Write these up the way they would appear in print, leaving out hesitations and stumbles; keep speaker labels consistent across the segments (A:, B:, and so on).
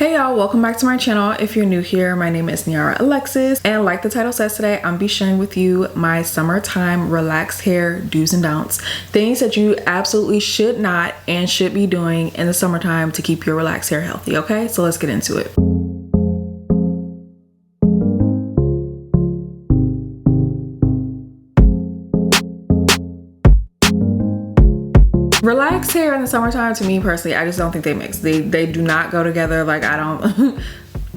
A: Hey y'all, welcome back to my channel. If you're new here, my name is Niara Alexis, and like the title says today, I'm be sharing with you my summertime relaxed hair do's and don'ts, things that you absolutely should not and should be doing in the summertime to keep your relaxed hair healthy. Okay, so let's get into it. Relaxed hair in the summertime, to me personally, I just don't think they mix. They do not go together. Like, I don't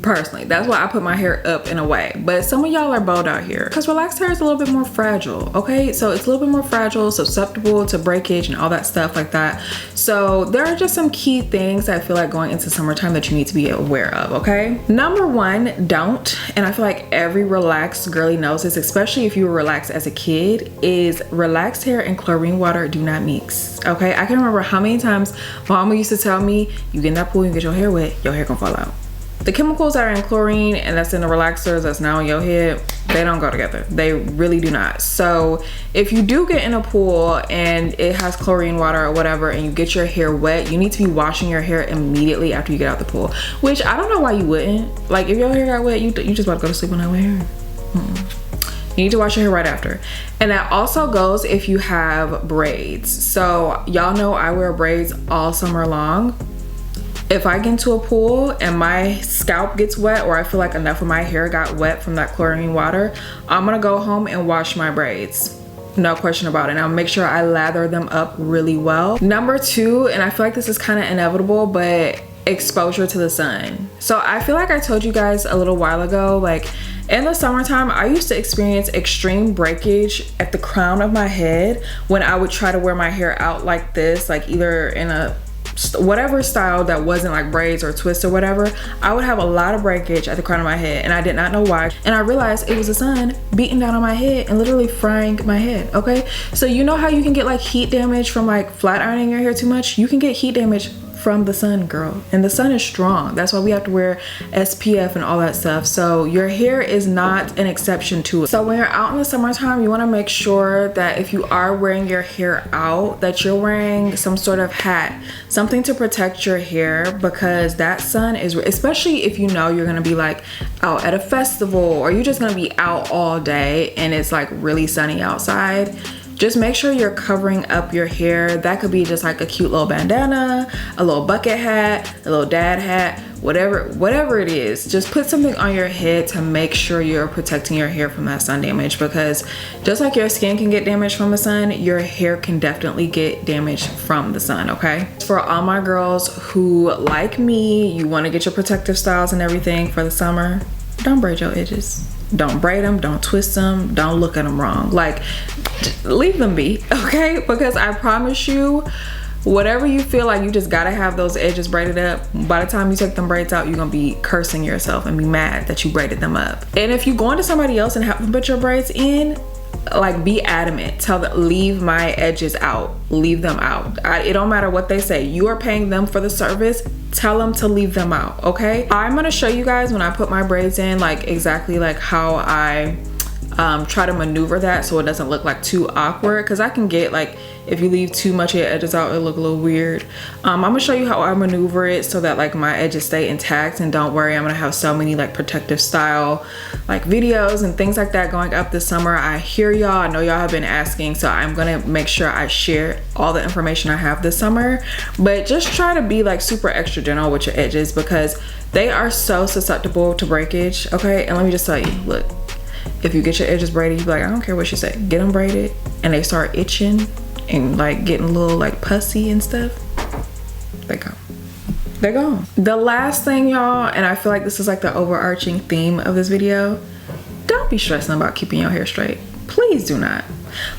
A: personally, that's why I put my hair up in a way. But some of y'all are bold out here because relaxed hair is a little bit more fragile. Okay, so it's a little bit more fragile, susceptible to breakage and all that stuff like that. So there are just some key things that I feel like going into summertime that you need to be aware of. Okay, number one, don't, and I feel like every relaxed girly knows this, especially if you were relaxed as a kid, is relaxed hair and chlorine water do not mix. Okay, I can remember how many times mama used to tell me, you get in that pool, you get your hair wet, your hair gonna fall out. The chemicals that are in chlorine and that's in the relaxers that's now in your head, they don't go together. They really do not. So if you do get in a pool and it has chlorine water or whatever and you get your hair wet, you need to be washing your hair immediately after you get out the pool, which I don't know why you wouldn't. Like, if your hair got wet, you just about to go to sleep on that wet hair. You need to wash your hair right after. And that also goes if you have braids. So y'all know I wear braids all summer long. If I get into a pool and my scalp gets wet, or I feel like enough of my hair got wet from that chlorine water, I'm gonna go home and wash my braids. No question about it. Now make sure I lather them up really well. Number two, and I feel like this is kind of inevitable, but exposure to the sun. So I feel like I told you guys a little while ago, like in the summertime, I used to experience extreme breakage at the crown of my head when I would try to wear my hair out like this, like either in a whatever style that wasn't like braids or twists or whatever. I would have a lot of breakage at the crown of my head and I did not know why. And I realized it was the sun beating down on my head and literally frying my head. Okay, so you know how you can get like heat damage from like flat ironing your hair too much? You can get heat damage from the sun, girl, and the sun is strong. That's why we have to wear SPF and all that stuff. So your hair is not an exception to it. So when you're out in the summertime, you want to make sure that if you are wearing your hair out, that you're wearing some sort of hat, something to protect your hair, because that sun is, especially if you know you're gonna be like out at a festival or you're just gonna be out all day and it's like really sunny outside, just make sure you're covering up your hair. That could be just like a cute little bandana, a little bucket hat, a little dad hat, whatever it is. Just put something on your head to make sure you're protecting your hair from that sun damage, because just like your skin can get damaged from the sun, your hair can definitely get damaged from the sun. Okay, for all my girls who, like me, you want to get your protective styles and everything for the summer, don't braid your edges. Don't braid them, don't twist them, don't look at them wrong. Like, leave them be, okay? Because I promise you, whatever you feel like you just gotta have those edges braided up, by the time you take them braids out, you're gonna be cursing yourself and be mad that you braided them up. And if you go into somebody else and have them put your braids in, like, be adamant. Tell them, leave my edges out, leave them out. It don't matter what they say. You are paying them for the service. Tell them to leave them out. Okay, I'm gonna show you guys when I put my braids in, like exactly like how I try to maneuver that so it doesn't look like too awkward, because I can get like, if you leave too much of your edges out, it'll look a little weird. I'm gonna show you how I maneuver it so that like my edges stay intact. And don't worry, I'm gonna have so many like protective style like videos and things like that going up this summer. I hear y'all, I know y'all have been asking, so I'm gonna make sure I share all the information I have this summer. But just try to be like super extra gentle with your edges, because they are so susceptible to breakage. Okay, and let me just tell you, look, if you get your edges braided, you be like, I don't care what you say, get them braided, and they start itching and like getting a little like pussy and stuff, they go. They're gone. The last thing, y'all, and I feel like this is like the overarching theme of this video, don't be stressing about keeping your hair straight. Please do not.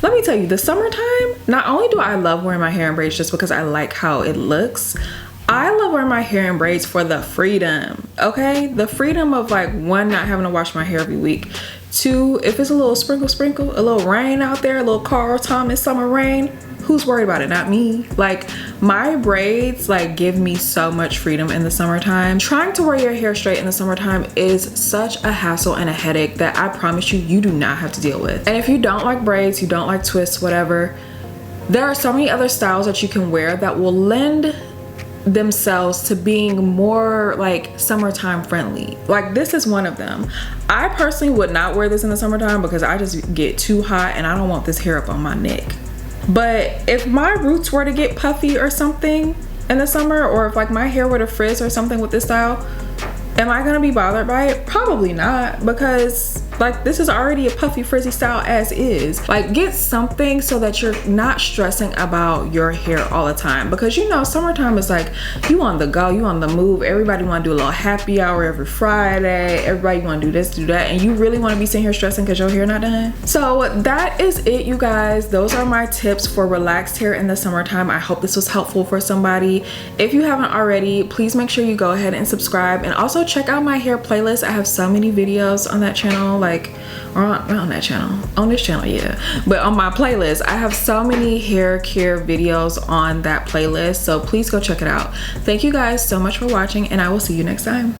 A: Let me tell you, the summertime, not only do I love wearing my hair in braids just because I like how it looks, I love wearing my hair in braids for the freedom. Okay, the freedom of like, one, not having to wash my hair every week. Two, if it's a little sprinkle, a little rain out there, a little Carl Thomas summer rain, who's worried about it? Not me. Like, my braids like give me so much freedom in the summertime. Trying to wear your hair straight in the summertime is such a hassle and a headache that I promise you, you do not have to deal with. And if you don't like braids, you don't like twists, whatever, there are so many other styles that you can wear that will lend themselves to being more like summertime friendly. Like this is one of them. I personally would not wear this in the summertime because I just get too hot and I don't want this hair up on my neck. But if my roots were to get puffy or something in the summer, or if like my hair were to frizz or something with this style, am I gonna be bothered by it? Probably not, because like this is already a puffy frizzy style as is. Like get something so that you're not stressing about your hair all the time, because you know summertime is like you on the go, you on the move. Everybody want to do a little happy hour every Friday, everybody want to do this, do that, and you really want to be sitting here stressing because your hair not done. So that is it, you guys. Those are my tips for relaxed hair in the summertime. I hope this was helpful for somebody. If you haven't already, please make sure you go ahead and subscribe, and also check out my hair playlist. I have so many videos on that channel, like, or not on that channel, on this channel, yeah, but on my playlist I have so many hair care videos on that playlist, so please go check it out. Thank you guys so much for watching, and I will see you next time.